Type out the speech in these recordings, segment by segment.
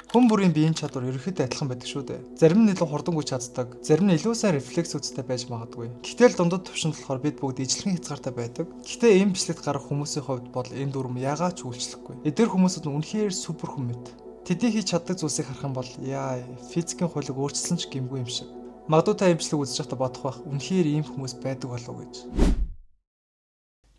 Хүн бүрийн биеийн чадвар ерөнхийдөө адилхан байдаг шүү дээ. Зарим нь илүү хурдан гүйж чаддаг, зарим нь илүү сайн рефлекс үзтэй байж магадгүй. Гэтэл дундад төвшөнд болохоор бид бүгд ижлэхэн хязгаартай байдаг. Гэхдээ ийм бичлэгт гарах хүмүүсийн хувьд бол энэ дүрм яагаад ч үйлчлэхгүй. Эдгээр хүмүүсүүд нь үнэхээр супер хүн мэт. Тэдний хийж чаддаг зүйлсийг харах юм бол яа, физикийн хуулийг өөрчилсөн ч гэмгүй юм шиг. Магадгүй та ийм бичлэг үзэж байхдаа бодох байх, үнэхээр ийм хүмүүс байдаг болов уу гэж.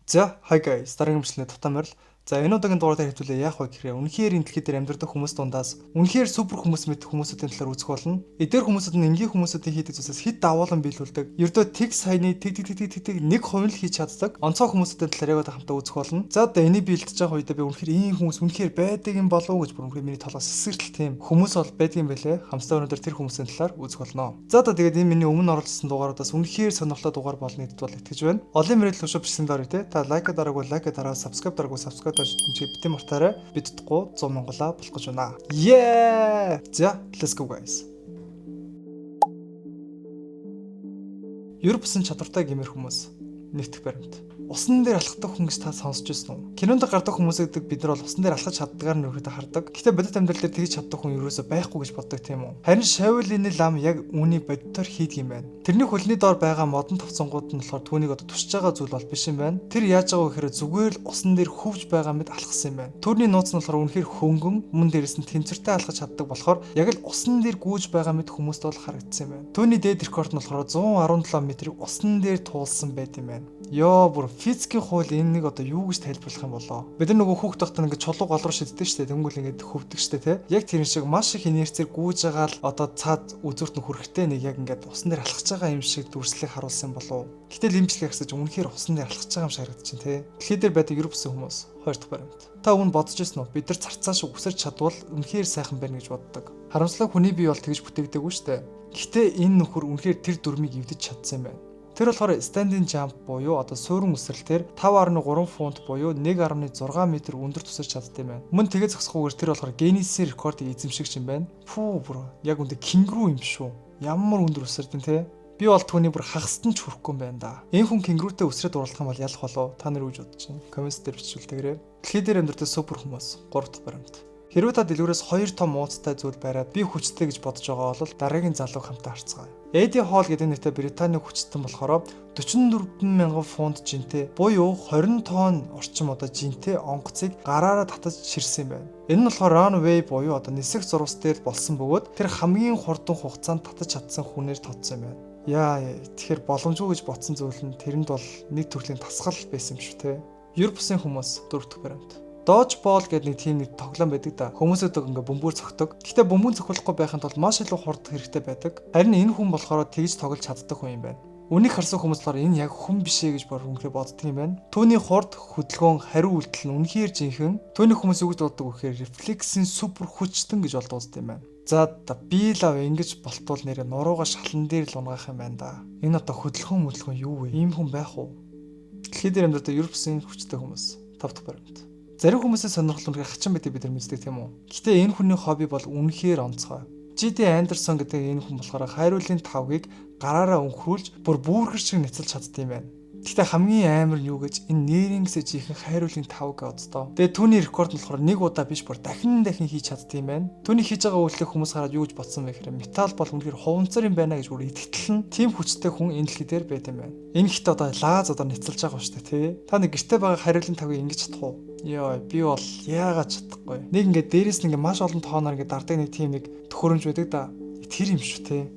За, hi guys, дараагийн бичлэгийн тутамарл. За энэ удаагийн дугаараар хэвтүүлээ яах вэ гэхээр үнэхээр энэ дэлхий дээр амьдардаг хүмүүс дундаас үнэхээр супер хүмүүс мэт хүмүүсүүдийн талаар үзэх болно. Эдгээр хүмүүсүүд нь энгийн хүмүүсүүдийн хийдэг зүйлсээс хэд давуулан биелүүлдэг. Ердөө тэг саяны тэг 1% л хийж чаддаг. Онцгой хүмүүсүүдийн талаар яг хамтаа үзэх болно. За одоо энийг биелдэж байгаа үедээ би үнэхээр ийм хүмүүс үнэхээр байдаг юм болов уу гэж үнэхээр миний толгоос эсэртэл тийм хүмүүс бол байдаг юм байлээ. Хамстай өнөөдөр тэр хүмүүсийн талаар үзэх болно. За одоо тэгээд энэ миний өмнө оруулсан дугааруудаас үнэхээр сонирхолтой дугаар болно гэдэгт бол итгэж байна. Олон мөрөдөл өшөө бичсэн дээрээ те та лайк дараагүй лайк дараа subscribe дараагүй subscribe битэн мартаарай. Бид дутхгүй 100 монголоо болох гэж байна. Yeah! За, let's go guys. Ер бусын чадвартай гэмээр хүмүүс нэгтгэх баримт. Усан дээр алхдаг хүн гэж та сонсч байсан уу? Кинонд гардаг хүмүүсэд бид нар бол усан дээр алхаж чаддгаар нь өөрөдөө хардаг. Гэхдээ бодит амьдрал дээр тэгж чаддаг хүн ерөөсөй байхгүй гэж боддог тийм үү? Харин Шавлины лам яг үүний бодитоор хийдэг юм байна. Тэрний хөлний доор байгаа модон тавцангууд нь болохоор түүнийг одоо тусч байгаа зүйл бол биш юм байна. Тэр яаж байгаа вэ гэхээр зүгээр л усан дээр хөвж байгаа мэд алхсан юм байна. Түүний нууц нь болохоор үнэхээр хөнгөн, мөн дээрэс нь тэнцвэртэй алхаж чаддаг болохоор яг л усан дээр гүйж байгаа мэд хүмүүст бол харагдсан юм байна. Түүний дээд рекорд нь болохоор 117 м-ийг усан дээр туулсан байт юм байна. Йоо бүр физикийн хууль энэ нэг одоо юу гэж тайлбарлах юм болоо. Бид нар нөгөө хүүхд тахтаа ингээд чулуу гол руу шиддэг штэ. Тэнгүүл ингээд хөвдөг штэ те. Яг тэр шиг маш их инерцээр гүйж байгаа л одоо цаад үзүүрт нь хүрэхтэй нэг яг ингээд усан дээр алхаж байгаа юм шиг дүрслэг харуулсан болов. Гэтэл энэ бичлэг харсаж үнэхээр усан дээр алхаж байгаа юм шиг харагдчихэв те. Дэлхий дээр байдаг ер бусын хүмүүс хоёр дахь баримт. Та өмнө бодож ирсэн үү? Бид нар царцааш үсэрч чадвал үнэхээр сайхан байна гэж боддог. Харамслаг хүний бие бол тэгж бүтээгдээгүй штэ. Гэхдээ энэ нөхөр үнэхээр тэр дүрмийг эвдэж чадсан юм байна. Тэр болохоор standing jump буюу одоо суурин үсрэлтээр 5.3 фунт буюу 1.6 м өндөр тусарч чаддаг юм байна. Мөн тэгээ зогсохгүйгээр тэр болохоор Guinness-ийн рекордыг эзэмшигч юм байна. Фүү бүр яг үндэ кенгуру юм шүү. Ямар өндөр үсэрдэн те. Би бол түүний бүр хагасд нь ч хүрэхгүй юм байна да. Энэ хүн кенгурутэй үсрээд уралдах юм бол ялах болов? Та нар юу гэж бодож байна? Коммент дээр бичүүлтэйгээрэй. Дэлхий дээр амьдардаг супер хүмүүс 3 дахь баримт. Хэрвээ та дэлгүүрээс 2 том ууцтай зүйл бариад би хүчтэй гэж бодож байгаа бол дараагийн залууг хамтаа харцгаая. Эди Холл гэдэг нэртэй Британий хүчтэн болохоор 44,000 фунт жинтэй буюу 20 тонн орчим одоо жинтэй онгоцыг гараараа татаж ширсэн юм байна. Энэ нь болохоор runway буюу одоо нисэх зурвас дээр болсон бөгөөд тэр хамгийн хурдан хугацаанд татаж чадсан хүнээр тооцсон юм байна. Яа, тэгэхээр боломжгүй гэж бодсон зүйл нь тэрэнд бол нэг төрлийн тасгал байсан юм шүү те. Ер бусын хүмүүс 4 дахь баримт. Dodgeball гэдэг нэг тийм нэг тоглоом байдаг да. Хүмүүсүүд ингээ бөмбөр цогтөг. Гэхдээ бөмбөг цохиулахгүй байхын тулд маш илүү хурд хэрэгтэй байдаг. Харин энэ хүн болохоор тэгж тоглож чаддаг хүн юм байна. Үнийг харсан хүмүүс болохоор энэ яг хүн биш ээ гэж үнэхээр боддөг юм байна. Түүний хурд, хөдөлгөөн, хариу үйлдэл нь үнэхээр жинхэнэ. Түүний хүмүүс юу гэж боддог вэ гэхээр рефлексийн супер хүчтэн гэж олддог юм байна. За би л ингэж болтуул нэрээ нуруугаа шалан дээр л унгаах юм байна да. Энэ одоо хөдөлгөөн юу вэ? Ийм хүн байх уу? Дэлхий дээр амьдардаг ер бусын хүчтэй хүмүүс 5 дахь баримт. Зарим хүмүүсийн сонирхол үнэхээр хачин байдаг бид нар мэддэг тийм үү. Гэтэ энэ хүний хобби бол үнэхээр онцгой. G.D. Anderson гэдэг энэ хүн болохоор хайруулын тавгийг гараараа өнхрүүлж бүр бүүрхэр шиг нэцэлж чаддаг юм байна. Гэтэ хамгийн амар нь юу гэж энэ нэрнгээс жихэн хайруулын тавг оддоо. Тэгээ түүний рекорд нь болохоор нэг удаа биш бүр дахин хийж чаддаг юм байна. Түүний хийж байгаа үйлчлэг хүмүүс хараад юу гэж бодсон бэ гэхээр металл бол үнэхээр хуванцар юм байна гэж бүр итгэл нь тийм хүчтэй хүн энэ дэлхий дээр байт юм байна. Энэ ихт одоо лаз одоо нэцэлж байгаа шүү дээ тий. Та нэг гэртээ байгаа хайруулын тавыг ингэж чадах уу? Йоо би бол яагаад чадахгүй. Нэг ингээд дээрээс нь ингээд маш олон тооноор ингээд дардаг нэг тийм нэг төхөөрөмж байдаг да. Тэр юм шүү те.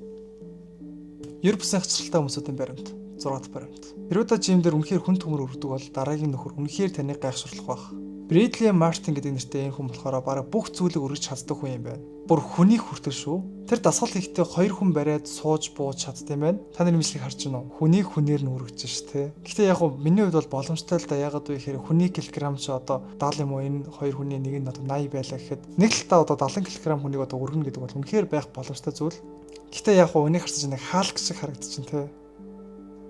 Ер бусын хацралтай хүмүүсийн баримт 6 дахь баримт. Хэрвээ та жим дээр үнэхээр хүн төмөр өргөдөг бол дараагийн нөхөр үнэхээр таныг гайхшруулах байх. Брэдли Мартин гэдэг нэртэй энэ хүн болохоор бараг бүх зүйлийг өргөж чаддаг хүн юм байна. Бүр хүнийг хүртэл шүү. Тэр дасгал хийхдээ 2 хүн бариад сууж бууж чаддаг юм байна. Та нар мэдлэг харж байна уу? Хүнийг хүнээр нь өргөж ш тэ. Гэхдээ яг хөө миний хувьд бол боломжтой л да. Ягаад вэ гэхээр хүний килограмм ч одоо 70 юм уу энэ 2 хүний нэг нь одоо 80 байлаа гэхэд нэг л та одоо 70 кг хүнийг одоо өргөнө гэдэг бол үнэхээр байх боломжтой зүйл. Гэхдээ яг хөө үнийг харсаж нэг хаалт шиг харагдчихэв тэ.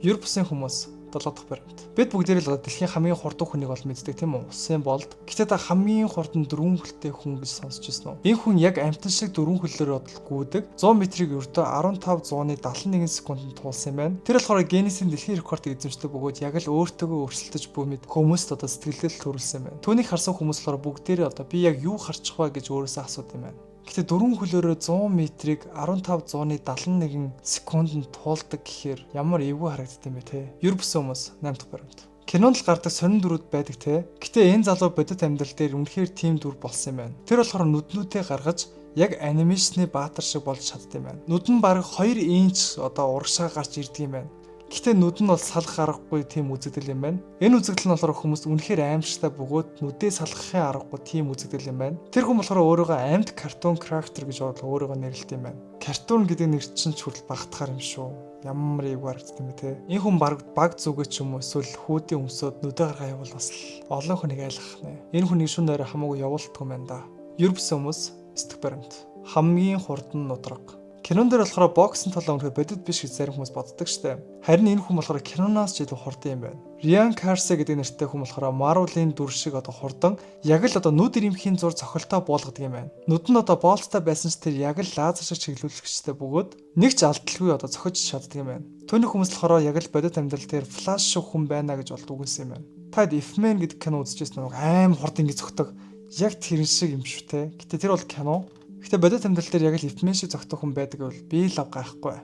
Ер бусын хүмүүс 7 дахь баримт. Бид бүгдээрээ л дэлхийн хамгийн хурдан хүнийг бол мэддэг тийм үү? Usain Bolt. Гэхдээ та хамгийн хурдан дөрвөн хөлтэй хүн гэж сонсч байсан уу? Энэ хүн яг амтан шиг дөрвөн хөлөөр бодолгүйдэг 100 метрийг ердөө 15,71 секундэд туулсан юм байна. Тэр болохоор Guinness-ийн дэлхийн рекордыг эзэмшдэг бөгөөд яг л өөртөөгөө өөрчлөлтөж буй мэд хүмүүст одоо сэтгэлдэл төрүүлсэн байна. Түүнийг харсан хүмүүс болохоор бүгдээрээ одоо би яг юу харчих вэ гэж өөрөөсөө асуудаг юм байна. Гэтэ дөрвөн хөлөөрөө 100 метрийг 1571 секундэд туулдаг гэхээр ямар эвгүй харагддаг юм бэ те. Ер бусан хүмүүс 8 дахь баримт. Кинонд л гардаг сонин дүрүүд байдаг те. Гэтэ энэ залуу бодит амьдрал дээр үнэхээр тийм дүр болсон юм байна. Тэр болохоор нүднүүдээ гаргаж яг анимашны баатар шиг болж чаддаг юм байна. Нүд нь бараг 2 инч урагшаа гарч ирдэг юм байна. Гэтэ нүд нь бол салах аргагүй тийм үзэгдэл юм байна. Энэ үзэгдэл нь болохоор хүмүүст үнэхээр аимшигтай бөгөөд нүдээ салгахын аргагүй тийм үзэгдэл юм байна. Тэр хүн болохоор өөрийгөө амьд картун character гэж өөрийгөө нэрлэдэг юм байна. Картун гэдэг нэр чинь ч хүртэл багтахаар юм шүү. Ямар эвгүй харагддаг юм бэ те. Энэ хүн баг зүгээ ч юм уу эсвэл хүүдийн өмсөд нүдэ гаргаа явуул бас олон хүнийг айлгах нэ. Энэ хүний шүн дээрээ хамаагүй явуулдаг юм байна да. Ер бусан хүмүүс сэтгэх баримт. Хамгийн хурдан нудраг. Кинон дээр болохоор боксын талаа үнэхээр бодит биш гэж зарим хүмүүс боддог штэ. Харин энэ хүн болохоор киноноос ч илүү хурдан юм байна. Риан Карсе гэдэг нэртэй хүн болохоор Marvel-ийн дүр шиг хурдан яг л нүд ирэмхийн зур цохилтоо буулгадаг юм байна. Нүд нь боолцтой байсан ч тэр яг л лазер шиг чиглүүлэгчтэй бөгөөд нэг ч алдалгүй зохиж чаддаг юм байна. Түүний хүмүүс болохоор яг л бодит амьдрал дээр Flash шиг хүн байна гэж үгэнсэн юм байна. Тад If-Man гэдэг кино үзчихсэн нэг аим хурдан ингэ зогтдог. Яг тэр шиг юм шүү те. Гэтэ тэр бол кино. Гэтэ бодит амьдрал дээр яг л If-Man шиг зогтох хүн байдаг бол би л гайхгүй.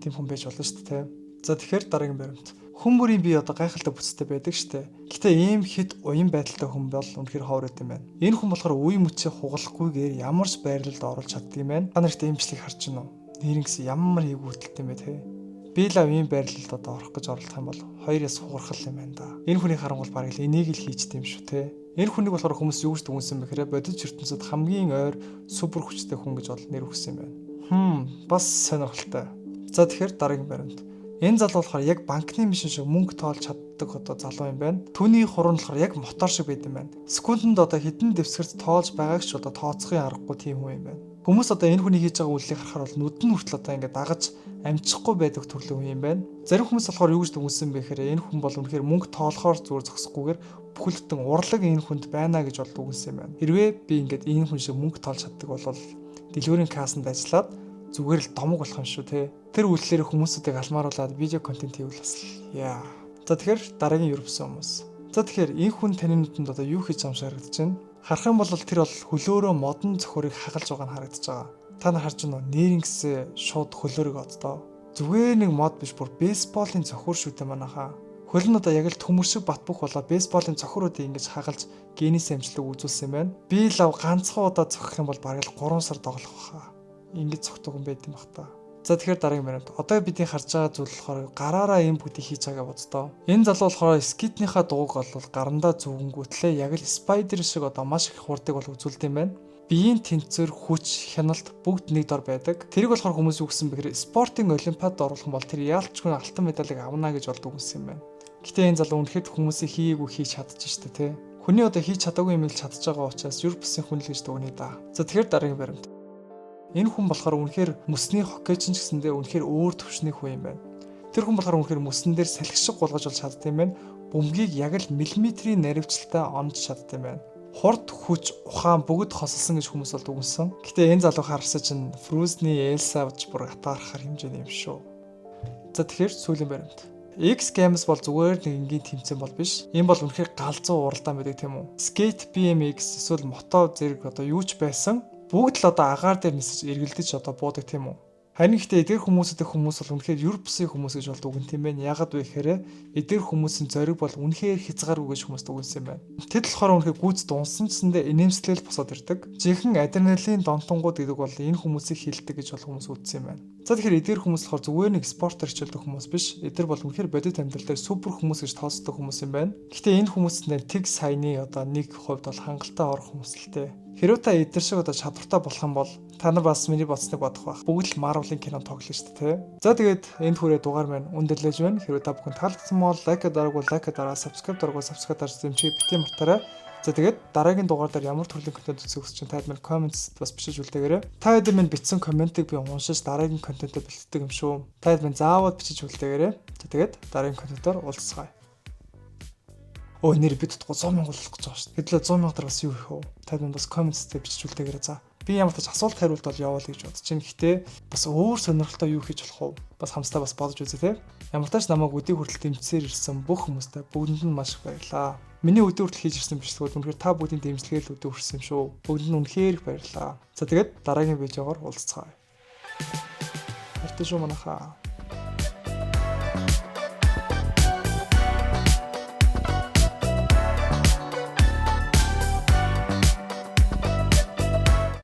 Тийм хүн байж болно шүү дээ. За тэгэхээр дараагийн баримт. Хүн бүрийн бие гайхалтай бүцтэй байдаг шүү дээ. Гэтэ ийм хит уян байдалтай хүн бол үнэхээр ховор байт юм байна. Энэ хүн болохоор үе мөчөө хугалахгүйгээр ямар ч байрлалд оруулж чаддаг юм байна. Та нарт имжлэг харж байна уу? Нэрнгэс ямар эвгүй хөдөлтэй юм бэ те. Би л ийм байрлалд орох гэж оролдох юм бол 2-оос хугархал юм байна да. Энэ хүний харангуул бараг л энийг л хийжтэй юм шүү те. Энэ хүнийг болохоор хүмүүс юу гэж дүгнсэн бэхээр бодит ертөнцид хамгийн ойр супер хүчтэй хүн гэж бол нэр өгсөн юм байна. Бас сонирхолтой. За тэгэхээр дараагийн баримт. Энэ залуу болохоор яг банкны машин шиг мөнгө тоолж чаддаг залуу юм байна. Түүний хуран болохоор яг мотор шиг байд юм байна. Секундэд хэдэн дэвсгэрт тоолж байгааг ч тооцохын аргагүй тийм хүн юм байна. Хүмүүс энэ хүний хийж байгаа үйлийг харахаар бол нүд нь хүртэл ингээд дагаж амжихгүй байдаг төрлийн хүн юм байна. Зарим хүмүүс болохоор юу гэж дүгнсэн бэ гэхээр энэ хүн бол үнэхээр мөнгө тоолохоор зүгээр зогсохгүйгээр бүхэлдэн урлаг энэ хүнд байна гэж бол дүгнсэн юм байна. Хэрвээ би ингээд энэ хүн шиг мөнгө тоолж чаддаг бол дэлгүүрийн кассанд ажиллаад зүгээр л домог болох юм шүү те. Тэр үйлчлэлээр хүмүүсүүдийг алмааруулад видео контент хийвэл бас яа. За тэгэхээр дараагийн ер бусан хүмүүс. За тэгэхээр энэ хүн таны нүдэнд юу хийж байгаа юм шиг харагдаж байна. Харах юм бол тэр бол хөлөөрөө модон цохорыг хагалж байгаа нь харагдаж байгаа. Та нар харж байна уу? Нэрнгэсээ шууд хөлөөрөг оддоо. Зүгээр нэг мод биш бүр бейсболын цохор шүү дээ манайхаа. Хөл нь яг л төмөр шиг бат бөх болоо бейсболын цохоруудыг ингэж хагалж генис амжилтыг үзүүлсэн юм байна. Би лав ганцхан удаа цохих юм бол бараг л 3 сар доголох баха. Ингэж цохдог юм байт юм бах та. За тэгэхээр дараагийн баримт. Одоо бидний харж байгаа зүйл болохоор гараараа ийм бүгдийг хийж байгааг боддоо. Энэ залуу болохоор скитнийхаа дууг бол гарандаа зүгэнгүүтлээ яг л спайдер шиг маш их хурдыг бол үзүүлдэг юм байна. Биеийн тэнцвэр, хүч, хяналт бүгд нэг дор байдаг. Тэрийг болохоор хүмүүс юу гэсэн бэхээр спортын олимпиад оруулах юм бол тэр яалтчгүй алтан медалийг авна гэж бол үгэнсэн юм байна. Гэтэ энэ залуу үнэхээр хүмүүсийн хийгээгүй хийж чадчих штэ тий. Хүний хийж чадаагүй юм л чадж байгаа учраас юр бусын хүн л гэж дүгнэе да. За тэгэхээр дараагийн баримт. Энэ хүн болохоор үнэхээр мөсний хоккейчин ч гэсэндээ үнэхээр өөр төвшний хүн юм байна. Тэр хүн болохоор үнэхээр мөсөн дээр салхи шиг гулгаж бол чаддаг юм байна. Бөмбөгийг яг л миллиметрийн наривчлалтай онж чаддаг юм байна. Хурд хүч ухаан бүгд хосолсон гэж хүмүүс бол дүгнсэн. Гэтэ энэ залуу харсан чинь Фрүзний Элса ч бүр атаархаар хэмжээний юм шүү. За тэгэхээр сүүлийн баримт. X Games бол зүгээр нэг энгийн тэмцээн бол биш. Энэ бол үнэхээр галзуу уралдаан байдаг тийм үү? Skate BMX эсвэл мото зэрэг юу ч байсан бүгд л агаар дээр нисэж эргэлдэж буудаг тийм үү? Харин гэхдээ эдгээр хүмүүс бол үнэхээр юр бусын хүмүүс гэж бол дүгнэт юм байна. Ягаад вэ гэхээр эдгээр хүмүүсийн зориг бол үнэхээр хязгааргүй гэж хүмүүс дүгнсэн юм байна. Тэд болохоор үнэхээр гүйц дунсан гэсэндээ инээмсэглэл босоод ирдэг. Жинхэнэ адреналин донтонгууд гэдэг бол энэ хүмүүсийг хилдэг гэж бол хүмүүс үзсэн юм байна. За тэгэхээр эдгээр хүмүүс болохоор зүгээр нэг спортоор хичээлдэг хүмүүс биш. Эдгээр бол үнэхээр бодит амьдрал дээр супер хүмүүс гэж тооцдог хүмүүс юм байна. Гэхдээ энэ хүмүүстэй тэг саяны 1% бол хангалттай орох хүмүүс л дээ. Хэрвээ та эдгээр шиг чадвартай болох юм бол та нар бас миний бодсныг бодох байх. Бүгд л Marvel-ийн кино тоглоно шүү дээ. За тэгээд энд хүрээ дугаар маань өндөрлөж байна. Хэрвээ та бүхэн таалагдсан бол лайк дараагүй лайк дараа, subscribe дараагүй subscribe дарж зэмчиг битгий мартаарай. За тэгээд дараагийн дугаар дээр ямар төрлийн контент үзэх хүсэж байна таад минь comments бас бичиж үлдээгээрэй. Та хэд минь бичсэн комментиг би уншиж дараагийн контентод бэлддэг юм шүү. Та хэд минь заавал бичиж үлдээгээрэй. За тэгээд дараагийн контентоор уулзцгаая. Нэр бид 100,000 болох гэж байгаа шүү дээ. Хэдлээ 100,000 дараа бас юу их вэ? Та минь бас comments дээр бичиж үлдээгээрэй за. Би ямар ч асуулт хариулт бол явуул гэж бодож байна. Гэхдээ бас өөр сонирхолтой юу хийж болох вэ? Бас хамтдаа бас бодож үзье те. Ямар ч тач намайг өдий хүртэл дэмжсээр ирсэн бүх хүмүүстээ бүгдэнд нь маш их баярлалаа. Миний өдий хүртэл хийж ирсэн бичлэгүүд үнэхээр та бүгдийн дэмжлэгээр өдий хүрсэн юм шүү. Бүгдэнд нь үнэхээр их баярлалаа. За тэгээд дараагийн видеогоор уулзцгаая. Баяртай шүү манайхаа.